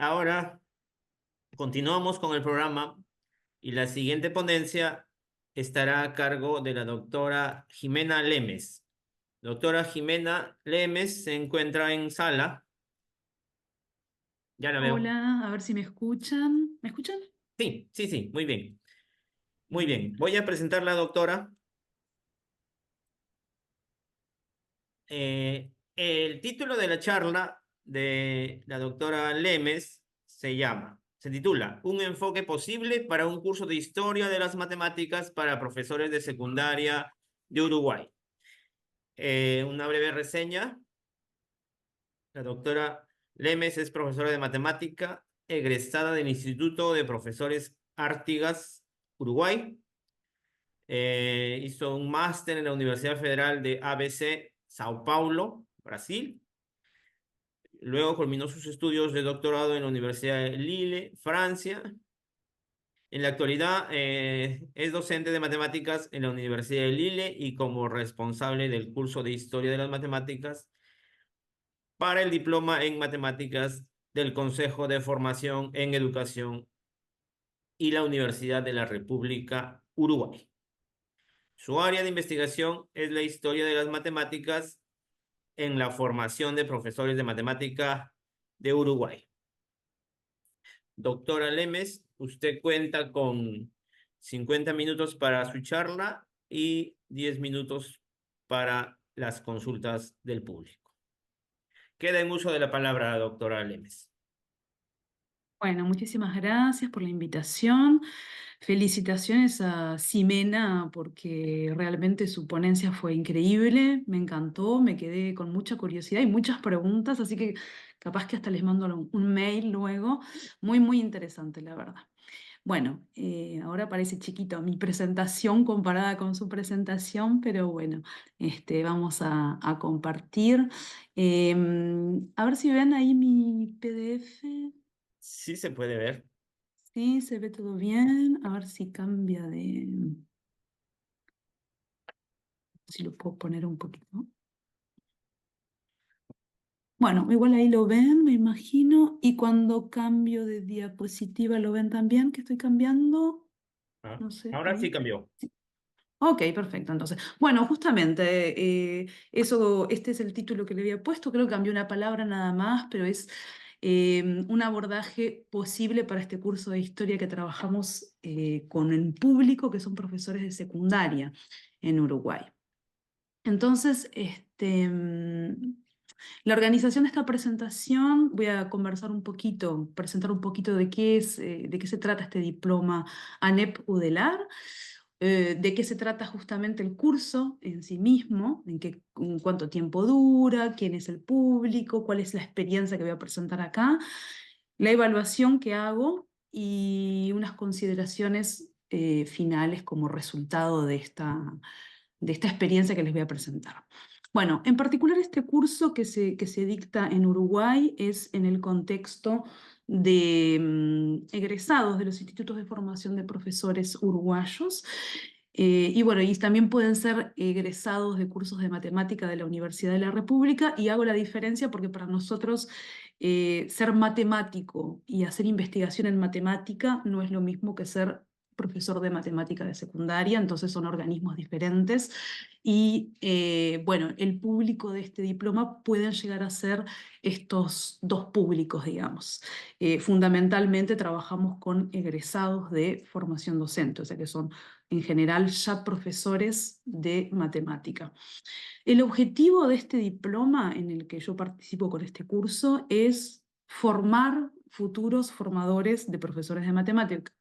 ahora continuamos con el programa y la siguiente ponencia estará a cargo de la doctora Jimena Lemes. Doctora Jimena Lemes se encuentra en sala. Ya la veo. Hola, a ver si me escuchan. ¿Me escuchan? Sí, sí, sí, muy bien. Muy bien. Voy a presentar a la doctora. El título de la charla de la doctora Lemes se titula Un enfoque posible para un curso de historia de las matemáticas para profesores de secundaria de Uruguay. Una breve reseña. La doctora Lemes es profesora de matemática, egresada del Instituto de Profesores Artigas, Uruguay. Hizo un máster en la Universidad Federal de ABC, Sao Paulo, Brasil. Luego culminó sus estudios de doctorado en la Universidad de Lille, Francia. En la actualidad es docente de matemáticas en la Universidad de Lille y como responsable del curso de Historia de las Matemáticas para el diploma en matemáticas del Consejo de Formación en Educación y la Universidad de la República Uruguay. Su área de investigación es la historia de las matemáticas en la formación de profesores de matemática de Uruguay. Doctora Lemes, usted cuenta con 50 minutos para su charla y 10 minutos para las consultas del público. Queda en uso de la palabra, doctora Lemes. Bueno, muchísimas gracias por la invitación. Felicitaciones a Ximena porque realmente su ponencia fue increíble, me encantó, me quedé con mucha curiosidad y muchas preguntas, así que capaz que hasta les mando un mail luego. Muy, muy interesante, la verdad. Bueno, ahora parece chiquito mi presentación comparada con su presentación, pero bueno, vamos a compartir. A ver si ven ahí mi PDF. Sí se puede ver. Sí, se ve todo bien. A ver si cambia de... Si lo puedo poner un poquito. Bueno, igual ahí lo ven, me imagino. Y cuando cambio de diapositiva, ¿lo ven también que estoy cambiando? Ah, No sé, ahora sí ahí. cambió. Ok, perfecto. Entonces, bueno, justamente eso, este es el título que le había puesto. Creo que cambió una palabra nada más, pero es un abordaje posible para este curso de historia que trabajamos con el público, que son profesores de secundaria en Uruguay. Entonces, la organización de esta presentación, voy a conversar un poquito, presentar un poquito de qué es, de qué se trata este diploma ANEP-UDELAR, de qué se trata justamente el curso en sí mismo, en cuánto tiempo dura, quién es el público, cuál es la experiencia que voy a presentar acá, la evaluación que hago y unas consideraciones finales como resultado de esta experiencia que les voy a presentar. Bueno, en particular este curso que se dicta en Uruguay es en el contexto de egresados de los institutos de formación de profesores uruguayos. Y bueno, y también pueden ser egresados de cursos de matemática de la Universidad de la República, y hago la diferencia porque para nosotros ser matemático y hacer investigación en matemática no es lo mismo que ser profesor de matemática de secundaria, entonces son organismos diferentes. Y bueno, el público de este diploma pueden llegar a ser estos dos públicos, digamos. Fundamentalmente trabajamos con egresados de formación docente, o sea que son en general ya profesores de matemática. El objetivo de este diploma en el que yo participo con este curso es formar futuros formadores de profesores de matemática,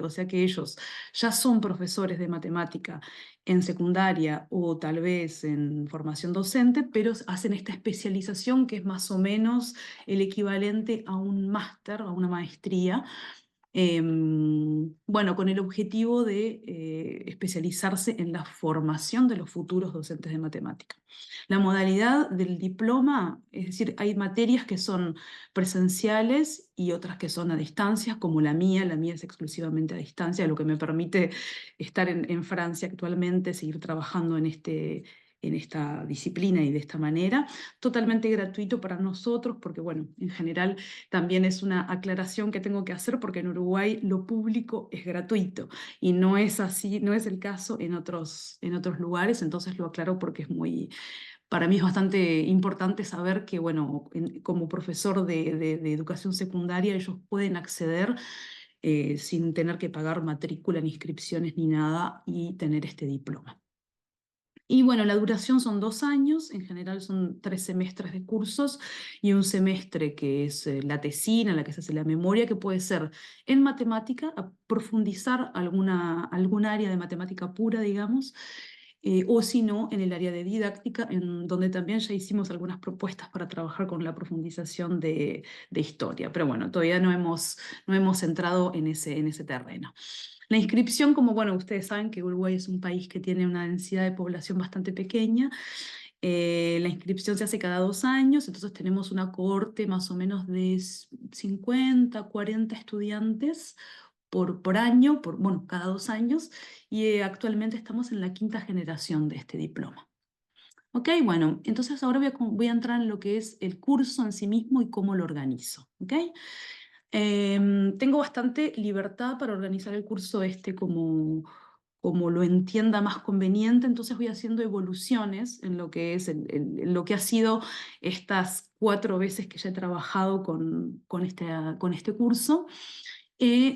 o sea que ellos ya son profesores de matemática en secundaria o tal vez en formación docente, pero hacen esta especialización que es más o menos el equivalente a un máster, a una maestría, bueno, con el objetivo de especializarse en la formación de los futuros docentes de matemática. La modalidad del diploma, es decir, hay materias que son presenciales y otras que son a distancia, como la mía es exclusivamente a distancia, lo que me permite estar en Francia actualmente, seguir trabajando en esta disciplina y de esta manera, totalmente gratuito para nosotros, porque bueno, en general también es una aclaración que tengo que hacer porque en Uruguay lo público es gratuito y no es así, no es el caso en otros lugares, entonces lo aclaro porque es muy, para mí es bastante importante saber que, bueno, como profesor de educación secundaria, ellos pueden acceder sin tener que pagar matrícula, ni inscripciones, ni nada, y tener este diploma. Y bueno, la duración son 2 años, en general son 3 semestres de cursos y un semestre que es la tesina, en la que se hace la memoria, que puede ser en matemática, a profundizar algún área de matemática pura, digamos, o si no, en el área de didáctica, en donde también ya hicimos algunas propuestas para trabajar con la profundización de historia. Pero bueno, todavía no hemos entrado en ese terreno. La inscripción, como bueno, ustedes saben que Uruguay es un país que tiene una densidad de población bastante pequeña, la inscripción se hace cada 2 años, entonces tenemos una cohorte más o menos de 50, 40 estudiantes por año, bueno, cada 2 años, y actualmente estamos en la quinta generación de este diploma. Ok, bueno, entonces ahora voy a entrar en lo que es el curso en sí mismo y cómo lo organizo. ¿Ok? Tengo bastante libertad para organizar el curso como lo entienda más conveniente, entonces voy haciendo evoluciones en lo que es en lo que ha sido estas 4 veces que ya he trabajado con este curso.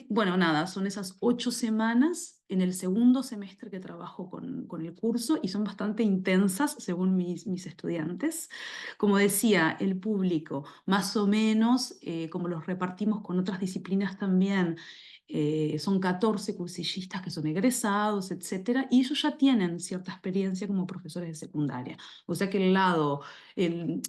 Bueno, nada, son esas 8 semanas en el segundo semestre que trabajo con el curso y son bastante intensas según mis estudiantes. Como decía, el público, más o menos, como los repartimos con otras disciplinas también, son 14 cursillistas que son egresados, etcétera, y ellos ya tienen cierta experiencia como profesores de secundaria. O sea que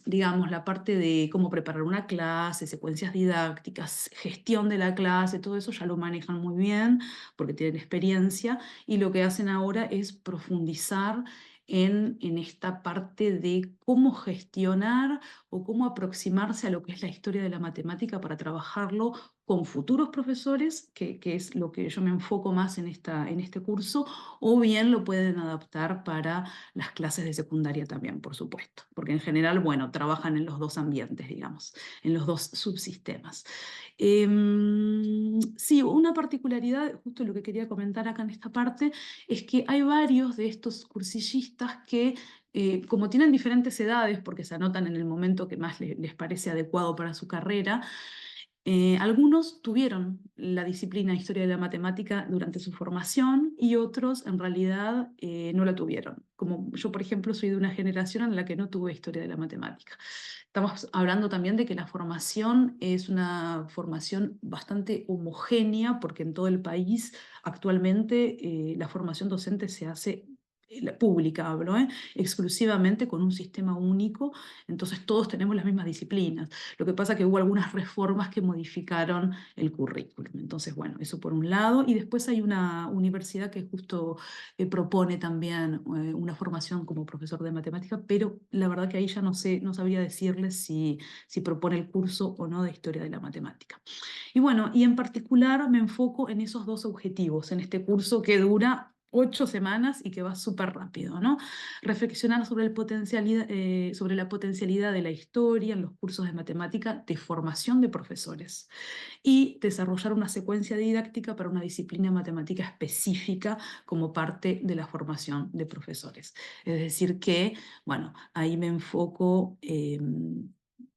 digamos, la parte de cómo preparar una clase, secuencias didácticas, gestión de la clase, todo eso ya lo manejan muy bien porque tienen experiencia y lo que hacen ahora es profundizar en esta parte de cómo gestionar o cómo aproximarse a lo que es la historia de la matemática para trabajarlo con futuros profesores, que es lo que yo me enfoco más en este curso, o bien lo pueden adaptar para las clases de secundaria también, por supuesto, porque en general, bueno, trabajan en los dos ambientes, digamos, en los dos subsistemas. Sí, una particularidad, justo lo que quería comentar acá en esta parte, es que hay varios de estos cursillistas que como tienen diferentes edades, porque se anotan en el momento que más les parece adecuado para su carrera, algunos tuvieron la disciplina de Historia de la Matemática durante su formación y otros en realidad no la tuvieron. Como yo, por ejemplo, soy de una generación en la que no tuve Historia de la Matemática. Estamos hablando también de que la formación es una formación bastante homogénea porque en todo el país actualmente la formación docente se hace la pública hablo, exclusivamente con un sistema único, entonces todos tenemos las mismas disciplinas. Lo que pasa es que hubo algunas reformas que modificaron el currículum. Entonces, bueno, eso por un lado. Y después hay una universidad que justo propone también una formación como profesor de matemática, pero la verdad que ahí ya no sé, no sabría decirles si propone el curso o no de historia de la matemática. Y bueno, y en particular me enfoco en esos dos objetivos, en este curso que dura 8 semanas y que va súper rápido, ¿no? Reflexionar sobre la potencialidad de la historia en los cursos de matemática de formación de profesores y desarrollar una secuencia didáctica para una disciplina matemática específica como parte de la formación de profesores. Es decir que, bueno, ahí me enfoco,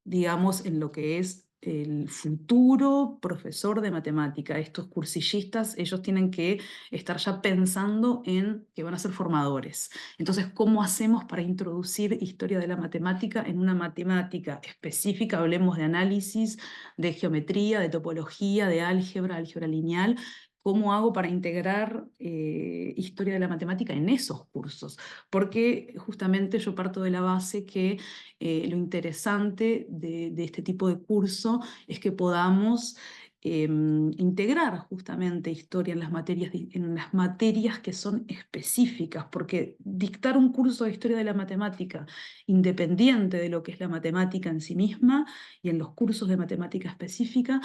digamos, en lo que es el futuro profesor de matemática. Estos cursillistas, ellos tienen que estar ya pensando en que van a ser formadores. Entonces, ¿cómo hacemos para introducir historia de la matemática en una matemática específica? Hablemos de análisis, de geometría, de topología, de álgebra, álgebra lineal. ¿Cómo hago para integrar historia de la matemática en esos cursos? Porque justamente yo parto de la base que lo interesante de este tipo de curso es que podamos integrar justamente historia en las materias que son específicas, porque dictar un curso de historia de la matemática independiente de lo que es la matemática en sí misma y en los cursos de matemática específica,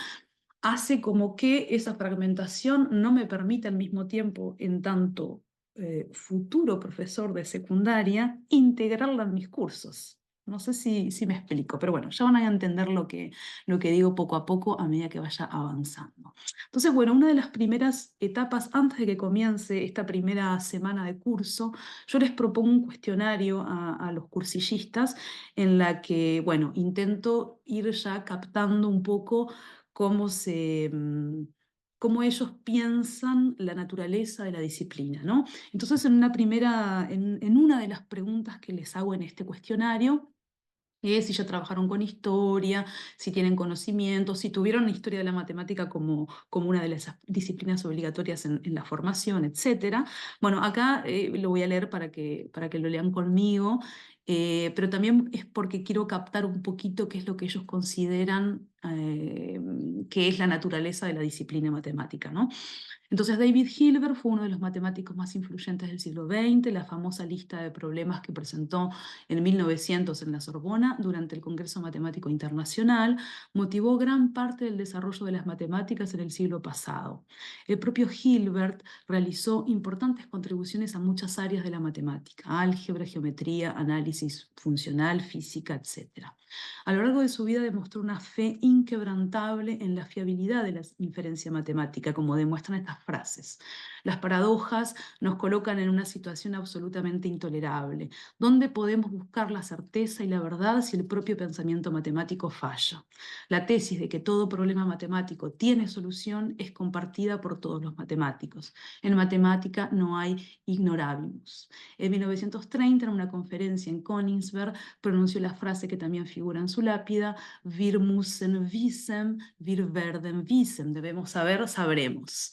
hace como que esa fragmentación no me permite al mismo tiempo, en tanto futuro profesor de secundaria, integrarla en mis cursos. No sé si me explico, pero bueno, ya van a entender lo que digo poco a poco a medida que vaya avanzando. Entonces, bueno, una de las primeras etapas antes de que comience esta primera semana de curso, yo les propongo un cuestionario a los cursillistas en la que, bueno, intento ir ya captando un poco cómo cómo ellos piensan la naturaleza de la disciplina, ¿no? Entonces, en una de las preguntas que les hago en este cuestionario, si ya trabajaron con historia, si tienen conocimiento, si tuvieron la historia de la matemática como una de las disciplinas obligatorias en la formación, etcétera. Bueno, acá lo voy a leer para que lo lean conmigo, pero también es porque quiero captar un poquito qué es lo que ellos consideran que es la naturaleza de la disciplina matemática, ¿no? Entonces David Hilbert fue uno de los matemáticos más influyentes del siglo XX, la famosa lista de problemas que presentó en 1900 en la Sorbona durante el Congreso Matemático Internacional motivó gran parte del desarrollo de las matemáticas en el siglo pasado. El propio Hilbert realizó importantes contribuciones a muchas áreas de la matemática: álgebra, geometría, análisis funcional, física, etc. A lo largo de su vida demostró una fe inquebrantable en la fiabilidad de la inferencia matemática, como demuestran estas frases. Las paradojas nos colocan en una situación absolutamente intolerable. ¿Dónde podemos buscar la certeza y la verdad si el propio pensamiento matemático falla? La tesis de que todo problema matemático tiene solución es compartida por todos los matemáticos. En matemática no hay ignorabimus. En 1930, en una conferencia en Königsberg, pronunció la frase que también figura en su lápida: Wir müssen wissen, wir werden wissen. Debemos saber, sabremos.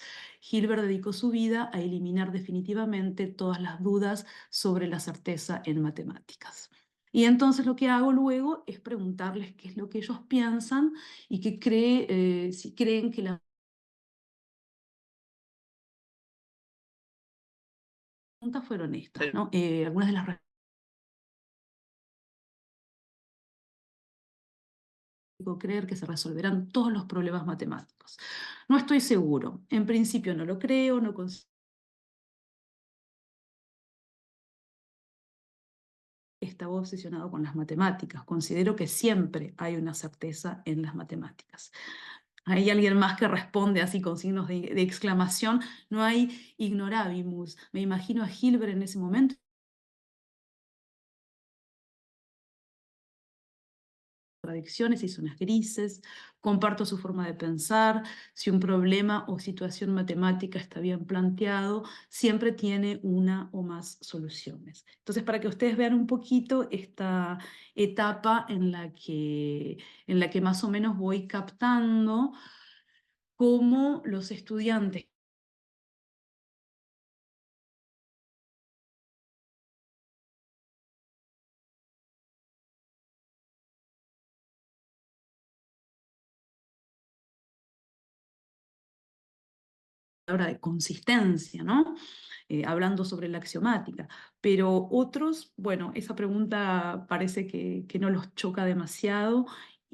Hilbert dedicó su vida a eliminar definitivamente todas las dudas sobre la certeza en matemáticas. Y entonces lo que hago luego es preguntarles qué es lo que ellos piensan y si creen que las preguntas fueron estas, ¿no? Algunas de las creer que se resolverán todos los problemas matemáticos. No estoy seguro. En principio no lo creo, no estaba obsesionado con las matemáticas. Considero que siempre hay una certeza en las matemáticas. Hay alguien más que responde así con signos de exclamación: no hay ignorabimus. Me imagino a Hilbert en ese momento. Contradicciones y zonas grises, comparto su forma de pensar. Si un problema o situación matemática está bien planteado, siempre tiene una o más soluciones. Entonces, para que ustedes vean un poquito esta etapa en la que más o menos voy captando cómo los estudiantes habla de consistencia, ¿no? Hablando sobre la axiomática, pero otros, bueno, esa pregunta parece que no los choca demasiado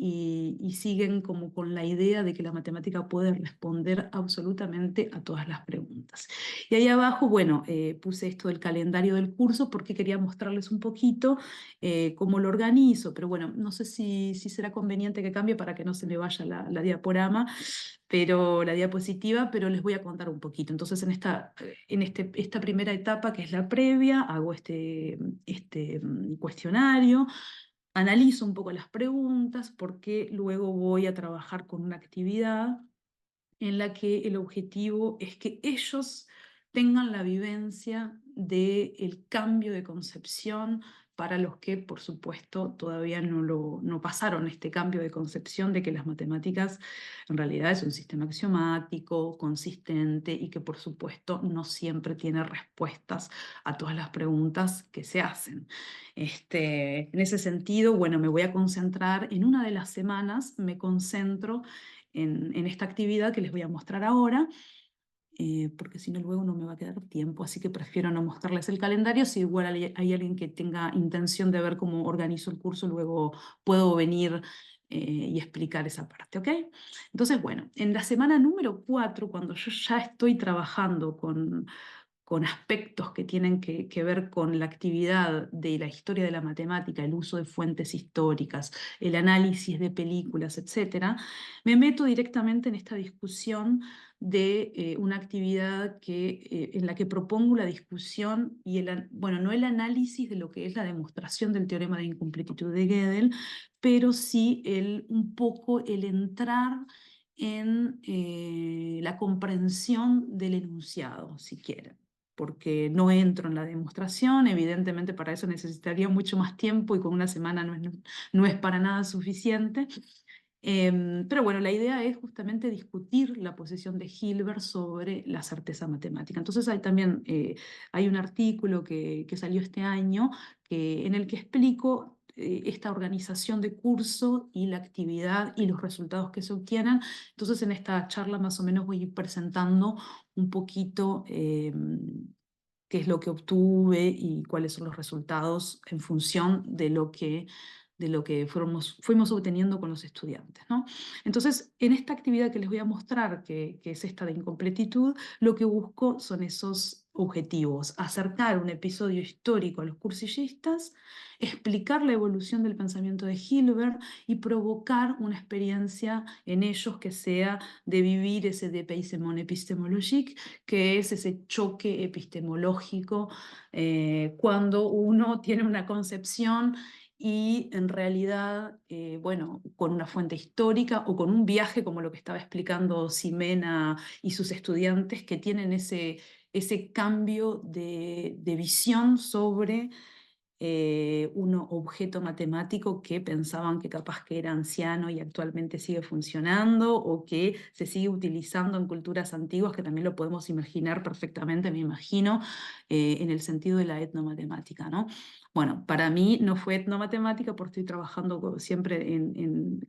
y siguen como con la idea de que la matemática puede responder absolutamente a todas las preguntas. Y ahí abajo, bueno, puse esto del calendario del curso porque quería mostrarles un poquito cómo lo organizo, pero bueno, no sé si será conveniente que cambie para que no se me vaya la diaporama, pero la diapositiva, pero les voy a contar un poquito. Entonces, esta primera etapa, que es la previa, hago este cuestionario, analizo un poco las preguntas, porque luego voy a trabajar con una actividad en la que el objetivo es que ellos tengan la vivencia del cambio de concepción para los que, por supuesto, todavía no pasaron este cambio de concepción de que las matemáticas en realidad es un sistema axiomático, consistente y que, por supuesto, no siempre tiene respuestas a todas las preguntas que se hacen. En ese sentido, bueno, me voy a concentrar en una de las semanas, me concentro en esta actividad que les voy a mostrar ahora, porque si no luego no me va a quedar tiempo, así que prefiero no mostrarles el calendario. Si igual hay alguien que tenga intención de ver cómo organizo el curso, luego puedo venir y explicar esa parte, ¿ok? Entonces, bueno, en la semana número 4, cuando yo ya estoy trabajando con aspectos que tienen que ver con la actividad de la historia de la matemática, el uso de fuentes históricas, el análisis de películas, etcétera, me meto directamente en esta discusión de una actividad en la que propongo la discusión y bueno, no el análisis de lo que es la demostración del teorema de incompletitud de Gödel, pero sí un poco el entrar en la comprensión del enunciado, si quieren, porque no entro en la demostración, evidentemente para eso necesitaría mucho más tiempo y con una semana no es para nada suficiente. Pero bueno, la idea es justamente discutir la posición de Hilbert sobre la certeza matemática. Entonces hay un artículo que salió este año en el que explico esta organización de curso y la actividad y los resultados que se obtienen. Entonces en esta charla más o menos voy a ir presentando un poquito qué es lo que obtuve y cuáles son los resultados en función de lo que fuimos obteniendo con los estudiantes, ¿no? Entonces, en esta actividad que les voy a mostrar, que es esta de incompletitud, lo que busco son esos objetivos: acercar un episodio histórico a los cursillistas, explicar la evolución del pensamiento de Hilbert y provocar una experiencia en ellos que sea de vivir ese dépaysement épistémologique, que es ese choque epistemológico cuando uno tiene una concepción y en realidad, bueno, con una fuente histórica o con un viaje como lo que estaba explicando Ximena y sus estudiantes, que tienen ese cambio de visión sobre un objeto matemático que pensaban que capaz que era anciano y actualmente sigue funcionando, o que se sigue utilizando en culturas antiguas, que también lo podemos imaginar perfectamente, me imagino, en el sentido de la etnomatemática, ¿no? Bueno, para mí no fue etnomatemática porque estoy trabajando siempre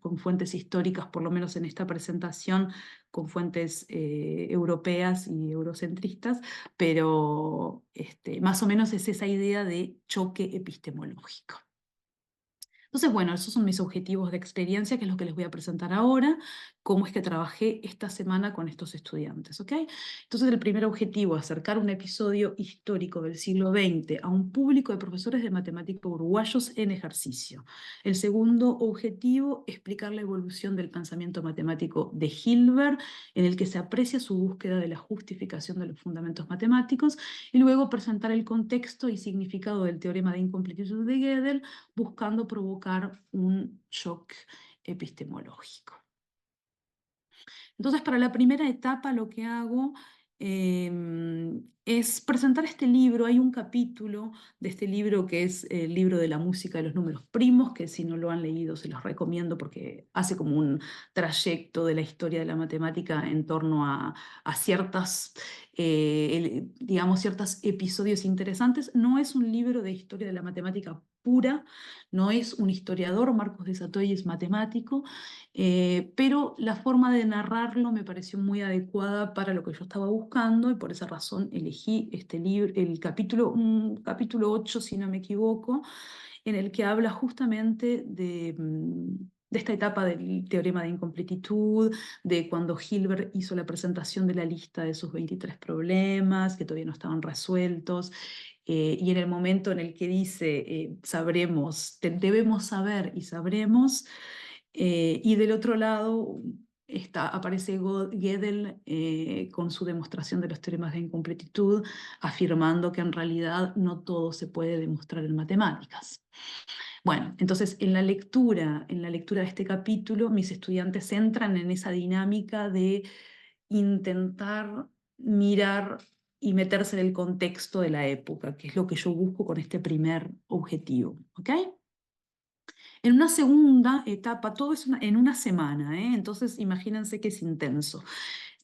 con fuentes históricas, por lo menos en esta presentación, con fuentes europeas y eurocentristas, pero más o menos es esa idea de choque epistemológico. Entonces, bueno, esos son mis objetivos de experiencia, que es lo que les voy a presentar ahora, cómo es que trabajé esta semana con estos estudiantes, ¿ok? Entonces, el primer objetivo, acercar un episodio histórico del siglo XX a un público de profesores de matemática uruguayos en ejercicio. El segundo objetivo, explicar la evolución del pensamiento matemático de Hilbert, en el que se aprecia su búsqueda de la justificación de los fundamentos matemáticos, y luego presentar el contexto y significado del teorema de incompletitud de Gödel, buscando provocar un shock epistemológico. Entonces, para la primera etapa lo que hago es presentar este libro. Hay un capítulo de este libro que es el libro de la música de los números primos, que si no lo han leído se los recomiendo porque hace como un trayecto de la historia de la matemática en torno a digamos, ciertos episodios interesantes. No es un libro de historia de la matemática pura, no es un historiador. Marcos de Satoy es matemático, pero la forma de narrarlo me pareció muy adecuada para lo que yo estaba buscando, y por esa razón elegí este libro, capítulo 8, si no me equivoco, en el que habla justamente de esta etapa del teorema de incompletitud, de cuando Hilbert hizo la presentación de la lista de sus 23 problemas que todavía no estaban resueltos, y en el momento en el que dice debemos saber y sabremos, y del otro lado aparece Gödel con su demostración de los teoremas de incompletitud, afirmando que en realidad no todo se puede demostrar en matemáticas. Bueno, entonces en la lectura de este capítulo, mis estudiantes entran en esa dinámica de intentar mirar y meterse en el contexto de la época, que es lo que yo busco con este primer objetivo, ¿ok? En una segunda etapa, todo es en una semana, ¿eh? Entonces imagínense que es intenso.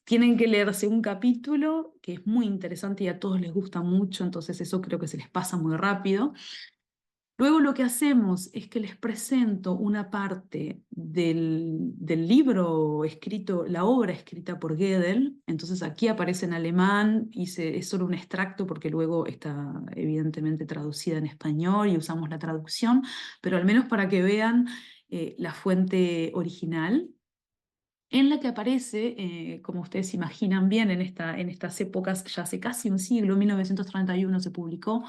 Tienen que leerse un capítulo que es muy interesante y a todos les gusta mucho, entonces eso creo que se les pasa muy rápido. Luego lo que hacemos es que les presento una parte del libro escrito, la obra escrita por Gödel. Entonces aquí aparece en alemán y es solo un extracto porque luego está evidentemente traducida en español y usamos la traducción, pero al menos para que vean la fuente original. en la que aparece, como ustedes imaginan bien, en estas épocas, ya hace casi un siglo, 1931 se publicó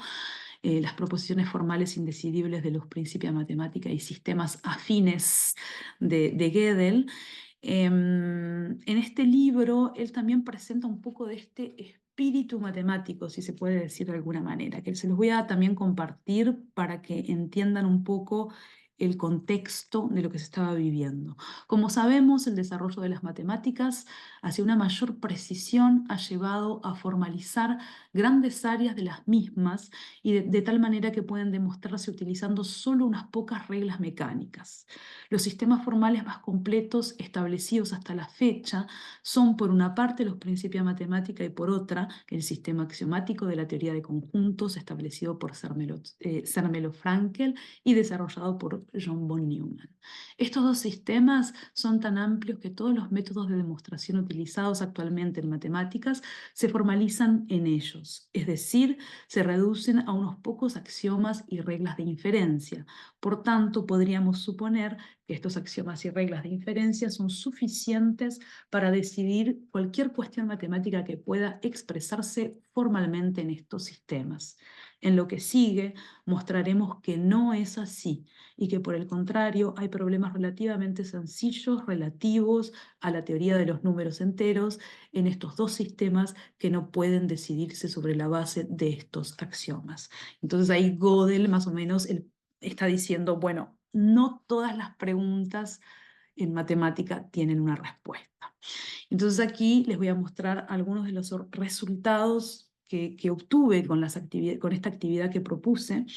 las proposiciones formales indecidibles de los Principia Mathematica y sistemas afines de Gödel. En este libro, él también presenta un poco de este espíritu matemático, si se puede decir de alguna manera, que se los voy a también compartir para que entiendan un poco el contexto de lo que se estaba viviendo. Como sabemos, el desarrollo de las matemáticas hacia una mayor precisión ha llevado a formalizar grandes áreas de las mismas y de tal manera que pueden demostrarse utilizando solo unas pocas reglas mecánicas. Los sistemas formales más completos establecidos hasta la fecha son, por una parte, los Principia Mathematica y por otra, el sistema axiomático de la teoría de conjuntos establecido por Zermelo-Fraenkel y desarrollado por John von Neumann. Estos dos sistemas son tan amplios que todos los métodos de demostración utilizados actualmente en matemáticas se formalizan en ellos, es decir, se reducen a unos pocos axiomas y reglas de inferencia. Por tanto, podríamos suponer que estos axiomas y reglas de inferencia son suficientes para decidir cualquier cuestión matemática que pueda expresarse formalmente en estos sistemas. En lo que sigue, mostraremos que no es así y que por el contrario hay problemas relativamente sencillos relativos a la teoría de los números enteros en estos dos sistemas que no pueden decidirse sobre la base de estos axiomas. Entonces ahí Gödel más o menos está diciendo, bueno, no todas las preguntas en matemática tienen una respuesta. Entonces aquí les voy a mostrar algunos de los resultados que obtuve con esta actividad que propuse,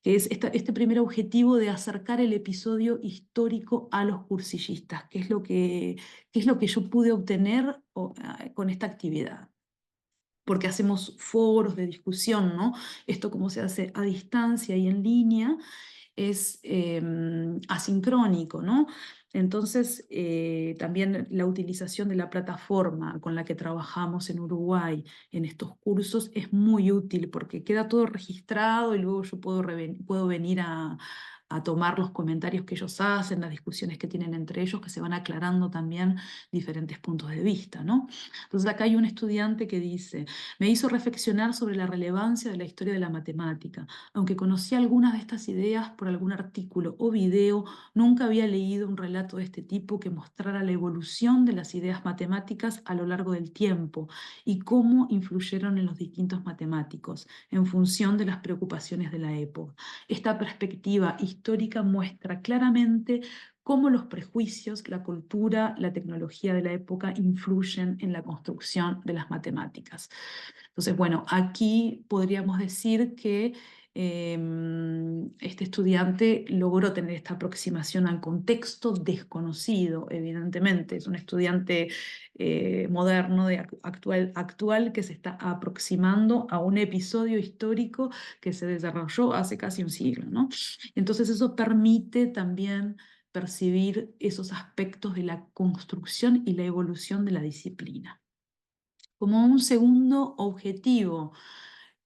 que es este primer objetivo de acercar el episodio histórico a los cursillistas, que es lo que yo pude obtener con esta actividad. Porque hacemos foros de discusión, ¿no? Esto como se hace a distancia y en línea, es asincrónico, ¿no? Entonces, también la utilización de la plataforma con la que trabajamos en Uruguay en estos cursos es muy útil porque queda todo registrado y luego yo puedo venir a tomar los comentarios que ellos hacen, las discusiones que tienen entre ellos, que se van aclarando también diferentes puntos de vista, ¿no? Entonces acá hay un estudiante que dice, me hizo reflexionar sobre la relevancia de la historia de la matemática. Aunque conocía algunas de estas ideas por algún artículo o video, nunca había leído un relato de este tipo que mostrara la evolución de las ideas matemáticas a lo largo del tiempo y cómo influyeron en los distintos matemáticos en función de las preocupaciones de la época. Esta perspectiva histórica muestra claramente cómo los prejuicios, la cultura, la tecnología de la época influyen en la construcción de las matemáticas. Entonces, bueno, aquí podríamos decir que este estudiante logró tener esta aproximación al contexto desconocido, evidentemente. Es un estudiante moderno, actual, que se está aproximando a un episodio histórico que se desarrolló hace casi un siglo, ¿no? Entonces eso permite también percibir esos aspectos de la construcción y la evolución de la disciplina. Como un segundo objetivo,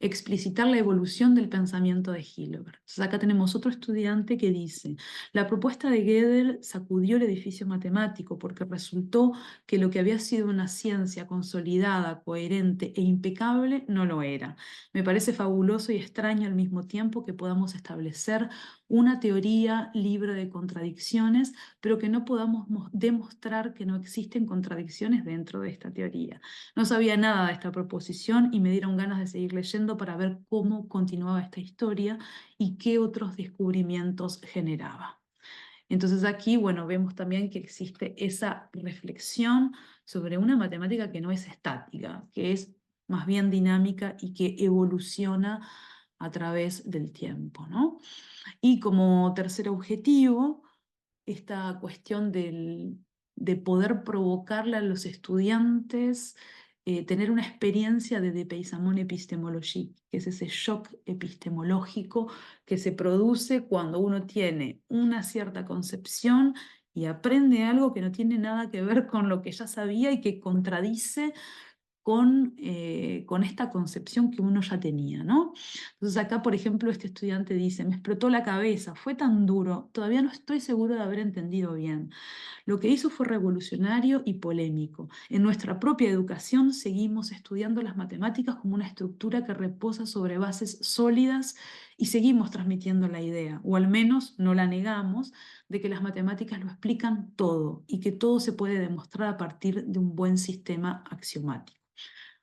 explicitar la evolución del pensamiento de Hilbert. Entonces acá tenemos otro estudiante que dice, la propuesta de Gödel sacudió el edificio matemático porque resultó que lo que había sido una ciencia consolidada, coherente e impecable no lo era. Me parece fabuloso y extraño al mismo tiempo que podamos establecer una teoría libre de contradicciones, pero que no podamos demostrar que no existen contradicciones dentro de esta teoría. No sabía nada de esta proposición y me dieron ganas de seguir leyendo para ver cómo continuaba esta historia y qué otros descubrimientos generaba. Entonces aquí, bueno, vemos también que existe esa reflexión sobre una matemática que no es estática, que es más bien dinámica y que evoluciona a través del tiempo, ¿no? Y como tercer objetivo, esta cuestión de poder provocarle a los estudiantes tener una experiencia de dépaysement épistémologique, que es ese shock epistemológico que se produce cuando uno tiene una cierta concepción y aprende algo que no tiene nada que ver con lo que ya sabía y que contradice con esta concepción que uno ya tenía, ¿no? Entonces acá, por ejemplo, este estudiante dice, me explotó la cabeza, fue tan duro, todavía no estoy seguro de haber entendido bien. Lo que hizo fue revolucionario y polémico. En nuestra propia educación seguimos estudiando las matemáticas como una estructura que reposa sobre bases sólidas y seguimos transmitiendo la idea, o al menos no la negamos, de que las matemáticas lo explican todo y que todo se puede demostrar a partir de un buen sistema axiomático.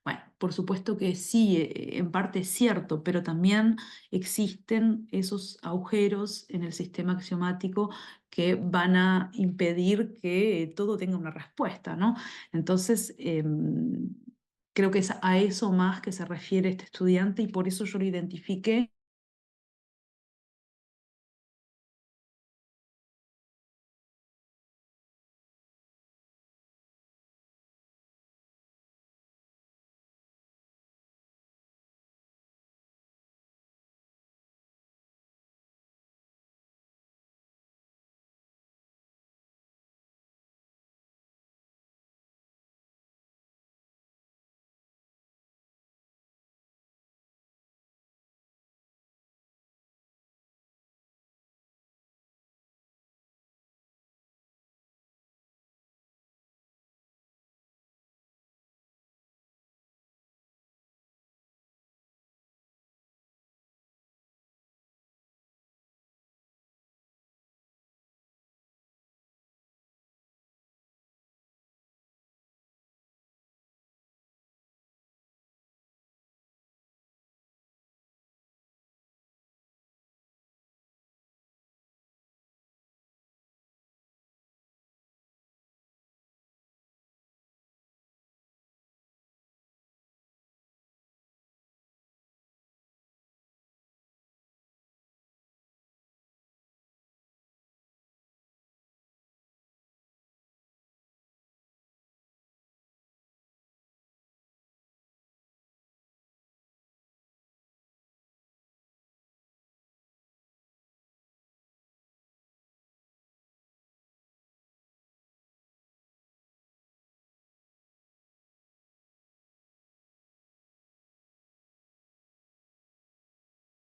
Bueno, por supuesto que sí, en parte es cierto, pero también existen esos agujeros en el sistema axiomático que van a impedir que todo tenga una respuesta, ¿no? Entonces, creo que es a eso más que se refiere este estudiante y por eso yo lo identifiqué